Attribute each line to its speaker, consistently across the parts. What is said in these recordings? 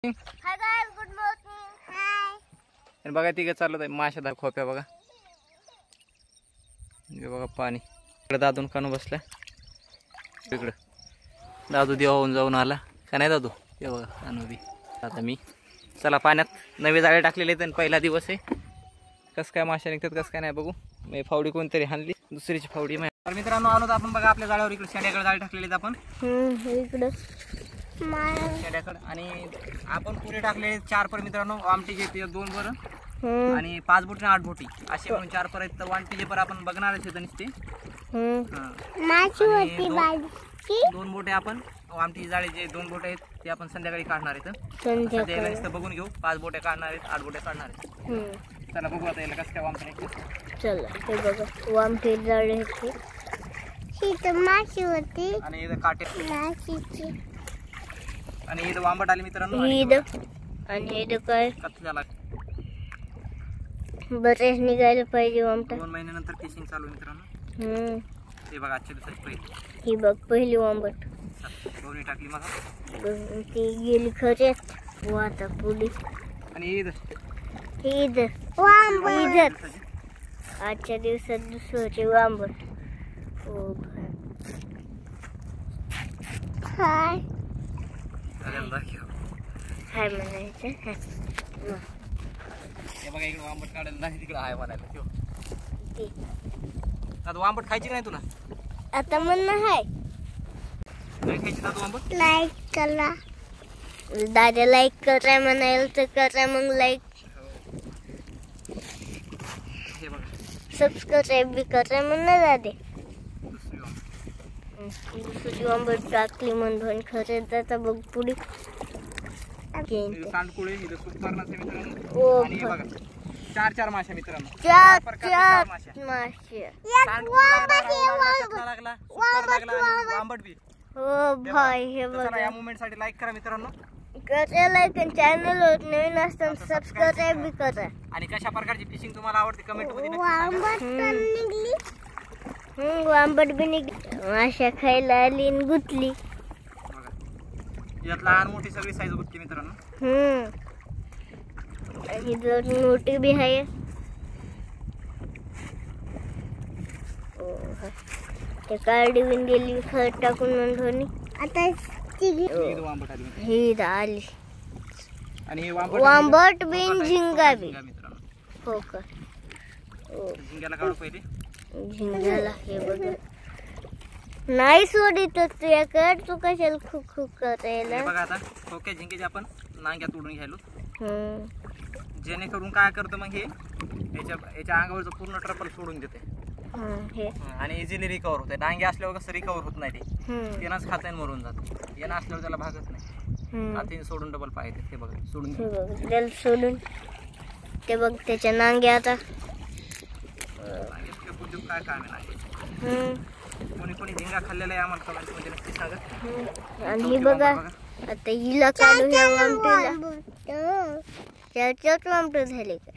Speaker 1: हाय guys, good morning. Hi.
Speaker 2: बघा तिघं चालत आहे माशा दा खोप्या बघा. हे बघा पाणी इकडे दादून कानू बसला इकडं. दादू देवाहून जाऊन आला का नाही दादू? हे बघा कानू बी. आता मी चला पाण्यात नवे जाळे टाकलेले आहेत. पहिला दिवस आहे. कसं काय माशा निघतात कसं काय नाही बघू. मी फावडी कोणतरी हाणली, दुसरीची फावडी. तर मित्रांनो आलो तर आपण बघा आपल्या जाळ्यावर इकडे शेंड्याकडे जाळे टाकलेले आहेत आपण
Speaker 1: इकडं
Speaker 2: शेंड्याकडे. आणि आपण पुरे टाकलेले 4 पर मित्रांनो. आमटीचे ते 2 बर आणि 5 बोटी 8 बोटी असे म्हणून 4 पर आहेत. तर वांटीचे पर आपण बघणारच आहेत नुसते. 2 बोटे आपण आमटी जाळे जे 2 बोटे आहेत ते आपण संध्याकाळी काढणार आहेत. संध्याकाळी नुसतं बघून घेऊ. 5 बोटे काढणार आहेत, 8 बोटे काढणार आहेत. चला बघू आता याला कसं काय वामटी निघते.
Speaker 1: चला हे बघा वामटी जाळे ही माशी होती
Speaker 2: आणि इथं काटे
Speaker 1: माशीची
Speaker 2: आणि इथं वांबट आले मित्रांनो.
Speaker 1: आणि इथं काय
Speaker 2: कच्चा झाला.
Speaker 1: बरेच निघायला पाहिजे वामटा.
Speaker 2: 2 महिन्यानंतर फिशिंग चालू आहे मित्रांनो. हे बघा आजच्या दिवसाची पहिली.
Speaker 1: ही बघ पहिली वांबट
Speaker 2: दोन्ही टाकली मग
Speaker 1: ती गेली खरेच. आता पुढे
Speaker 2: आणि इथं
Speaker 1: आजच्या दिवसात दुसऱ्याचे वांबट. हाय हाय म्हणायचं.
Speaker 2: हे बघा इकडे वांबट काढायला नाही, तिकडे आहे म्हणायला. आता वांबट खायची नाही तुला?
Speaker 1: आता म्हणणं हाय
Speaker 2: नाही खायची दादू वांबट.
Speaker 1: लाईक करा दादा, लाईक करा म्हणायला तर करा मग लाईक.
Speaker 2: हे बघा
Speaker 1: सबस्क्राईब बी करा म्हणणं दादे. दुसरी वांबट टाकली म्हणून खरंच आता बघ पुढे.
Speaker 2: सांडकुळे इथं सुपरनाचे मित्रांनो. आणि हे बघा 4 माशा मित्रांनो.
Speaker 1: 4 मासे
Speaker 2: वांबट बी.
Speaker 1: हो भाई हे बघा.
Speaker 2: या मुवमेंट साठी लाईक करा मित्रांनो.
Speaker 1: करा लाईक आणि चॅनल वर नवीन असताना सबस्क्राईब बी करा.
Speaker 2: आणि कशा प्रकारची फिशिंग तुम्हाला आवडते कमेंट मध्ये
Speaker 1: वांबट बी निघली. माशा खायला आली आणि गुतली.
Speaker 2: यात लहान मोठी सगळी साईज गुतली मित्रांनो.
Speaker 1: ही जर मोठी बी आहे. ते काळडी बिन गेली खत टाकून म्हणून आता ही आली.
Speaker 2: आणि हे
Speaker 1: वांबट बिन झिंगा बी. हो का?
Speaker 2: झिंग्याला काढू पहिले.
Speaker 1: झिंग्याला हे बघ नाही सोडित तुझ्याकडे. तू कशाला खूप खूप करायला.
Speaker 2: बघा आता ओके झिंग्याचे आपण नांग्यात उडून घ्यायलो. जेणेकरून काय करतो मग हे याच्या अंगावरचं पूर्ण ट्रपल सोडून देते आणि इझिली रिकवर होते. डांगे असल्यावर कसं रिकवर होत नाही. ते येणंच खात्याने मरून जात. येणं असल्यावर त्याला भागत नाही. हातीने सोडून डबल पाहिजे. ते बघा सोडून
Speaker 1: सोडून ते बघ त्याच्या नांग्या. आता
Speaker 2: काय काम आहे. कोणी कोणी झिंगा खाल्लेला आहे आम्हाला कमेंट मध्ये नक्की सांगा.
Speaker 1: आणि ही बघा आता हिला काढू ह्या वामटीला. 4 वामट झाले का?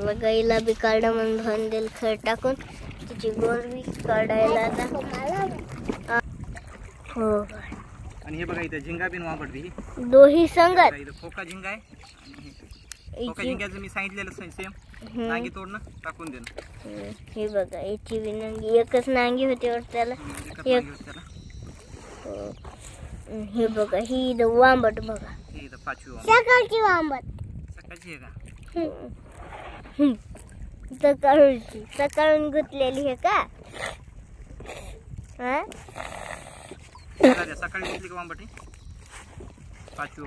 Speaker 1: बघा हिला बी काढा म्हणून धन देईल खड टाकून. तिची गोल बी काढायला आता. हो
Speaker 2: आणि हे बघा इथं झिंगा बिन वापट बी
Speaker 1: दोही संगत.
Speaker 2: इथं फोका झिंगा आहे. फोका झिंग्याचं मी सांगितलेलं सेम नांगी तोडणं टाकून देणं.
Speaker 1: हे बघा याची बी नांगी एकच नांगी होती वाटतं त्याला. हे बघा ही इथं वांबट बघा.
Speaker 2: हे इथं 5वी
Speaker 1: सकाळची वांबट.
Speaker 2: सकाळची आहे का?
Speaker 1: सकाळून गुतलेली आहे का?
Speaker 2: सकाळी गुतली का वांबटी? 5वी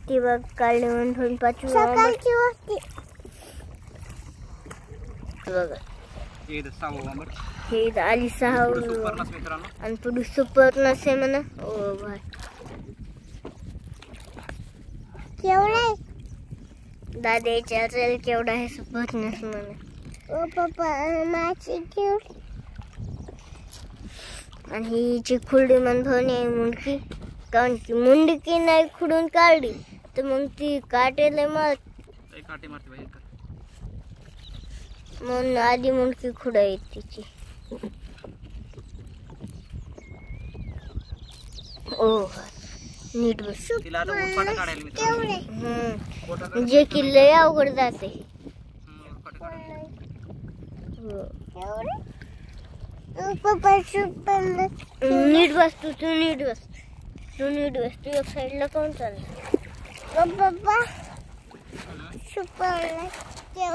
Speaker 1: ती बघ काढली म्हणून 5वी वांबट बघा.
Speaker 2: हे इथं 6वं वांबट.
Speaker 1: हे इथं आली 6
Speaker 2: सुपरनस मित्रांनो.
Speaker 1: आणि पुढे सुपरनस आहे म्हणा. ओ भाई केवढा दादाच्या रेल केवढा आहे सुपरनस म्हणा. ओ पप्पा माझी केवढी. आणि हिची खुर्डी म्हणून मुंडकी. कारण की मुंडकी नाही खुडून काढली तर मग ती काटेला
Speaker 2: काटे मारते बाहेर.
Speaker 1: म्हणून आधी मुंडकी खुडायची तिची. ओ नीट बस.
Speaker 2: तिला आता उरफाटा काढायला मित्रांनो.
Speaker 1: जे की लय अवघड जाते.
Speaker 2: उरफाटा काढायला.
Speaker 1: नीट बस तू नीट बस तू एक साईडला कोण चाललं पप्पा
Speaker 2: हे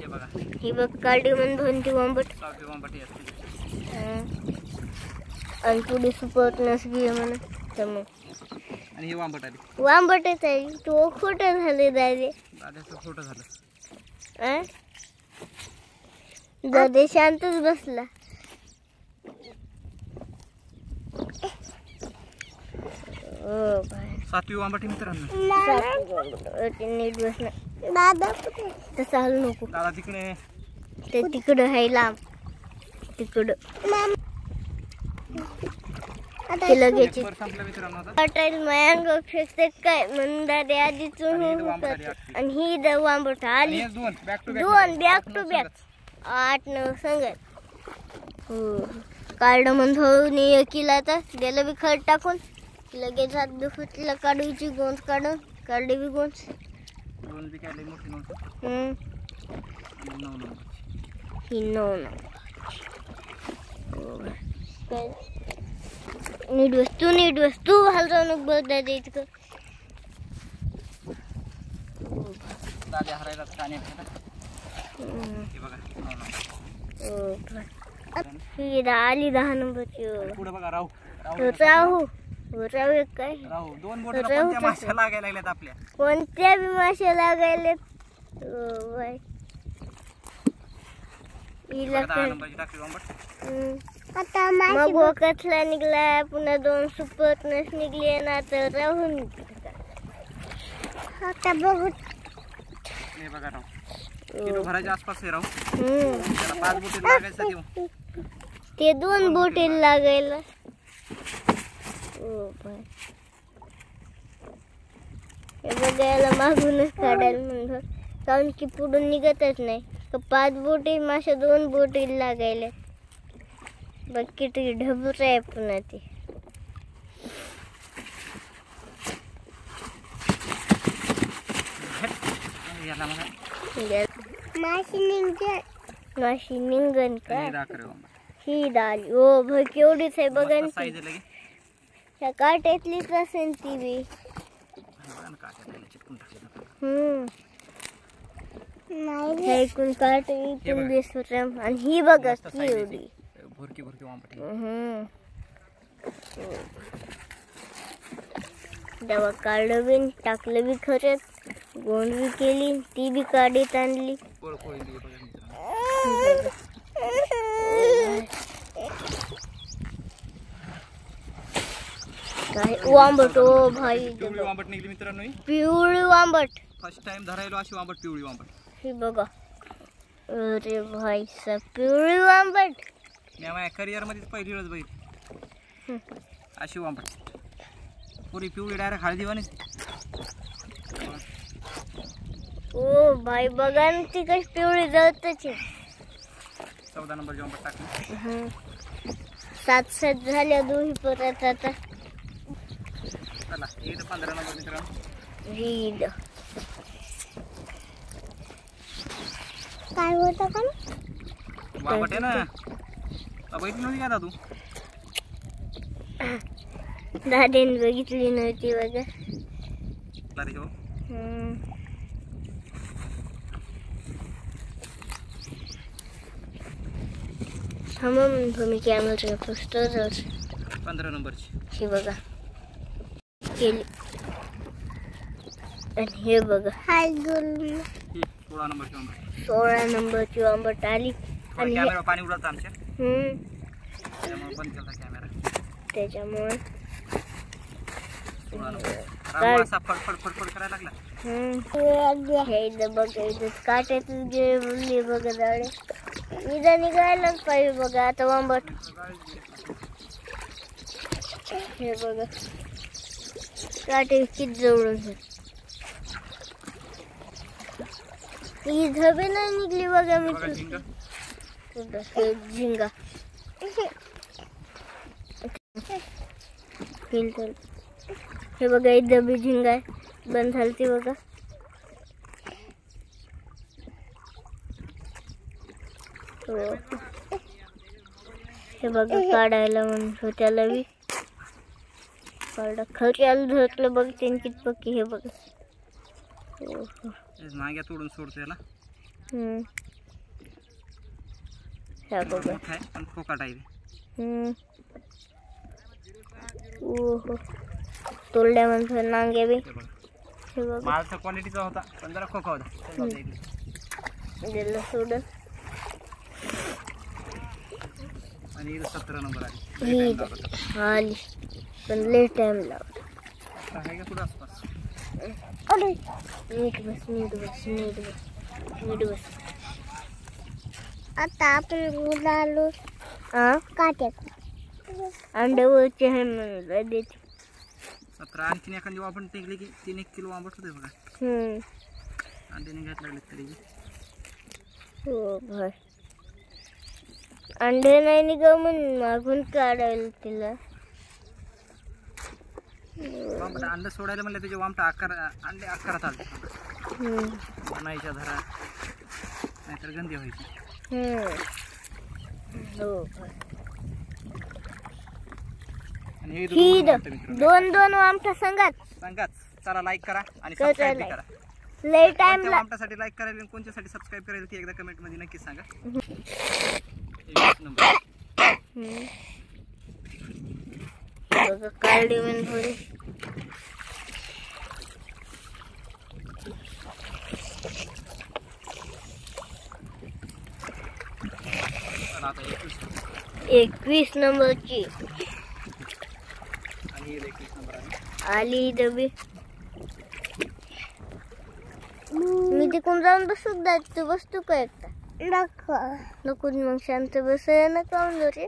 Speaker 2: बघा.
Speaker 1: ही बघ काळी म्हणून भरती वांबट.
Speaker 2: सावकी वांबटी असते.
Speaker 1: आणि पुढे सुपरनस बी आहे म्हणा. तर मग
Speaker 2: आणि हे वांबट आली.
Speaker 1: वांबटच आहे. तो खोटं झाले दादे.
Speaker 2: दाद्याचं खोटं झालं.
Speaker 1: दादे शांतच बसला. ओ भाई
Speaker 2: 7वी वांबटी मित्रांनो.
Speaker 1: नीट बसला दादा. तसं हलू नको.
Speaker 2: दादा तिकडे.
Speaker 1: ते तिकडं आहे लांब. तिकडं लगेच
Speaker 2: संपलं मित्रांनो. आता
Speaker 1: वाटायला मयांग फेकते काय म्हणून दादे आधीच आणि ही वांबट आली.
Speaker 2: दोन बॅक टू
Speaker 1: बॅक 8-9 संगत. काढलं म्हणून एकीला आता गेलं बी खड टाकून लगेच हात दुखतला काढूची गोंज काढली बी गोंज.
Speaker 2: दोन बी काढले मोठी नव्हती.
Speaker 1: ही 9 नीट बस तू हाल जाऊ नको बघ दादा इतकं.
Speaker 2: दादा हरायला काने
Speaker 1: ही आली 10 नंबरची.
Speaker 2: पुढे बघा राहू.
Speaker 1: राहू एक काय
Speaker 2: राहू. दोन बोटं कोणत्या माश्या लागायला लागल्यात आपल्या.
Speaker 1: कोणत्या बी माश्या लागायला. मग वकतला निघला. पुन्हा 2 सुपरनस निघले ना तर राहून आता बघू.
Speaker 2: हे बघा राहू. किलो भराच्या आसपास आहे राहू. त्याला 5 बोटी लागायचं देऊ.
Speaker 1: ते 2 बोटी लागायला. हे बघायला मागूनच काढायला म्हणून कारण की पुढून निघतच नाही. 5 बोटी माशा 2 बोटी लागायला. बघ किती ढबूर आहे पुन्हा ते. माशी निंगन का ही दाली. ओ भाई केवढीच आहे बघा. ह्या काट्यातलीच असेल ती बी. ऐकून काट इथून दिसत. आणि ही बघा केवढी
Speaker 2: भुरकी वांबटी.
Speaker 1: दवा काढलं बी टाकलं बी खरंच. गोंड बी केली ती बी काढीत आणली. काय वांबट. ओ भाई
Speaker 2: पिवळी वांबट निघली मित्रांनो.
Speaker 1: पिवळी वांबट.
Speaker 2: फर्स्ट टाइम धरायला अशी वांबट पिवळी वांबट.
Speaker 1: ही बघा. अरे भाई सब पिवळी वांबट.
Speaker 2: मी माझ्या करिअर मध्ये पहिली वेळच बघितली अशी वांबट. पुरी पिवळी डायरेक्ट हळदीवानी.
Speaker 1: ओ भाई बघा ना ती कशी पिवळी जळतच.
Speaker 2: 14 नंबरची वांबट टाकली.
Speaker 1: 7 झाल्या दोन्ही परत. आता
Speaker 2: चला 15 नंबर मित्रांनो.
Speaker 1: रीड काय होतं का
Speaker 2: वांबट आहे ना. बघितली नव्हती का दादू.
Speaker 1: दादेन बघितली नव्हती बघा. थांबा म्हणतो मी कॅमेरा पुस्तक.
Speaker 2: 15 नंबरची
Speaker 1: हे बघा केली. आणि हे बघा
Speaker 2: 16 नंबरची वांबट.
Speaker 1: 16 नंबरची वांबट आली. आणि
Speaker 2: कॅमेरा पाणी उडत आमच्या.
Speaker 1: त्याच्यामुळे
Speaker 2: बंद केला कॅमेरा.
Speaker 1: त्याच्यामुळे
Speaker 2: फडफड करायला लागला.
Speaker 1: काट्यात गेली बघा जाळे. इजा निघायलाच पाहिजे बघा आता वांबट. हे बघा काटे किती जवळून. ही झबे नाही निघली बघा. मी झिंगा फिल्टर. हे बघा इथं बी झिंगा आहे, बंद झालती बघा. हे बघा काढायला म्हणतो त्याला बी काढा. खर्चाला धरलं बघ त्यांनी किती पक्की. हे बघा
Speaker 2: नांग्या तोडून सोडतो याला.
Speaker 1: ह्या बघा
Speaker 2: पण फोकाट आहे.
Speaker 1: ओहो तोडल्या म्हणतो नांग्या बी. हे बघा
Speaker 2: मालचा क्वालिटीचा होता पण जरा खोका होता.
Speaker 1: दिलं सोडून.
Speaker 2: आणि 17 नंबर
Speaker 1: आली पण लेट टाइम लावला.
Speaker 2: आहे का कुठं आसपास?
Speaker 1: नीट बस. आता आपण उडालो काट्यात अंड्यावरचे आहे म्हणून देते.
Speaker 2: 17 आणखीन एखादी आपण टेकली की 3-1 किलो आंबट होते बघा. अंड्याने घ्यायला लागले तरी.
Speaker 1: हो भाई अंडे नाही निघा म्हणून मागून काढायला तिला.
Speaker 2: अंडे सोडायला म्हणलं त्याचे वामटा अंडे आकारात आले. बनायच्या धरा नाहीतर गंदी व्हायची.
Speaker 1: हो
Speaker 2: आणि
Speaker 1: दोन वामटा
Speaker 2: सांगाच. चला लाईक करा आणि सबस्क्राईब करा.
Speaker 1: लय टाइम
Speaker 2: वामटासाठी लाईक करायला आणि कोणत्यासाठी सबस्क्राईब करायला ती एकदा कमेंट मध्ये नक्की सांगा.
Speaker 1: काढली म्हणून थोडी.
Speaker 2: आता
Speaker 1: 21 नंबरची
Speaker 2: आणि 21 नंबर
Speaker 1: आली डबी. मी तिकडून जाऊन बसू द्या. तू बसतो का एकटा? नको मग शांत बस ना. काऊन रे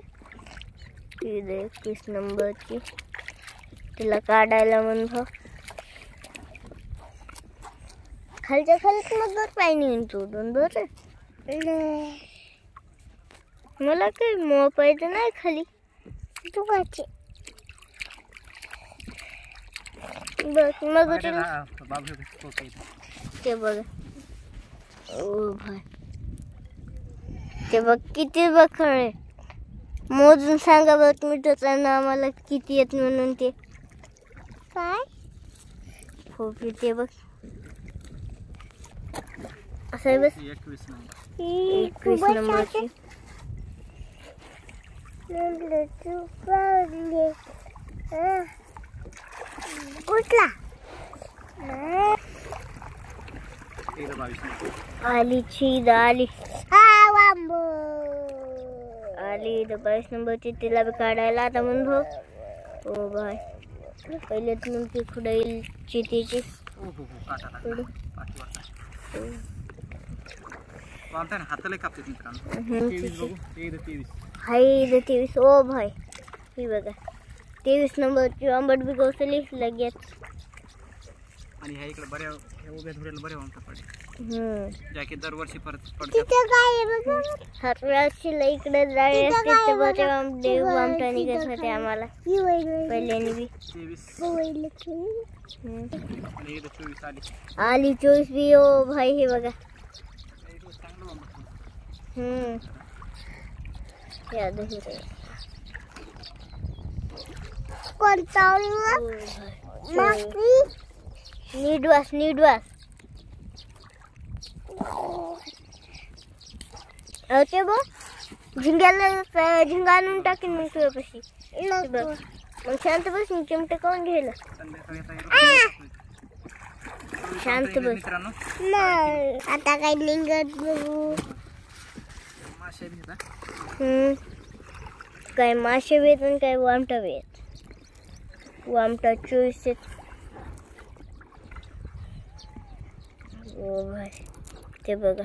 Speaker 1: 21 नंबरची तिला काढायला म्हणतो. खालच्या खाली मग पाणी तोडून बरं. मला काही मोपायचं नाही खाली. तू पाहिजे बस मग ते बघा. ओ भाई ते बघ किती बखळे. मोजून सांगा बघ मिठवताना आम्हाला किती येत म्हणून. ते काय खोपी ते बघ असं आहे बस. 21 नंबरची कुठला आली चीज आली. आली 22 नंबरची तिला बी काढायला आता म्हणतो. हो भाई पहिले तुम्ही ती खुडाईल चितीची.
Speaker 2: हाताला कापते मित्रांनो.
Speaker 1: हाय 23. ओ भाई ही बघा 23 नंबरची आंबट बी गोसली लगेच.
Speaker 2: आणि ह्या इकडे बऱ्या उभ्या धुऱ्याला बऱ्या वामटा पडले. ज्या दरवर्षी परत
Speaker 1: हरवर्षीला इकडे जाळे असते बरे वामटा निघत होते आम्हाला पहिल्याने बी. आली 24 बी. ओ भाई हे बघा. कोणता नीडवास ते बघ झिंगा आणून टाकीन मग तुझ्यापाशी. मग शांत बस. चिमटे काऊन घ्यायला शांत बस. आता काय निघत बघू. काय मासे भेट आणि काय वामटा भेट. वामटा 24 आहेत. ओ भाई ते बघा.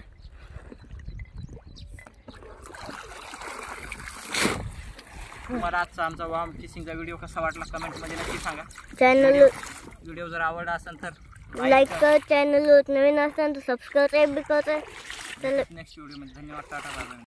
Speaker 2: तुम्हाला आजचा आमचा वाम फिशिंगचा व्हिडिओ कसा वाटला कमेंट मध्ये नक्की सांगा.
Speaker 1: चॅनल
Speaker 2: व्हिडिओ जर आवडला असेल तर
Speaker 1: लाईक कर. चॅनल नवीन असेल तर सबस्क्राईब बी कर.
Speaker 2: नेक्स्ट व्हिडिओ मध्ये धन्यवाद. टाटा.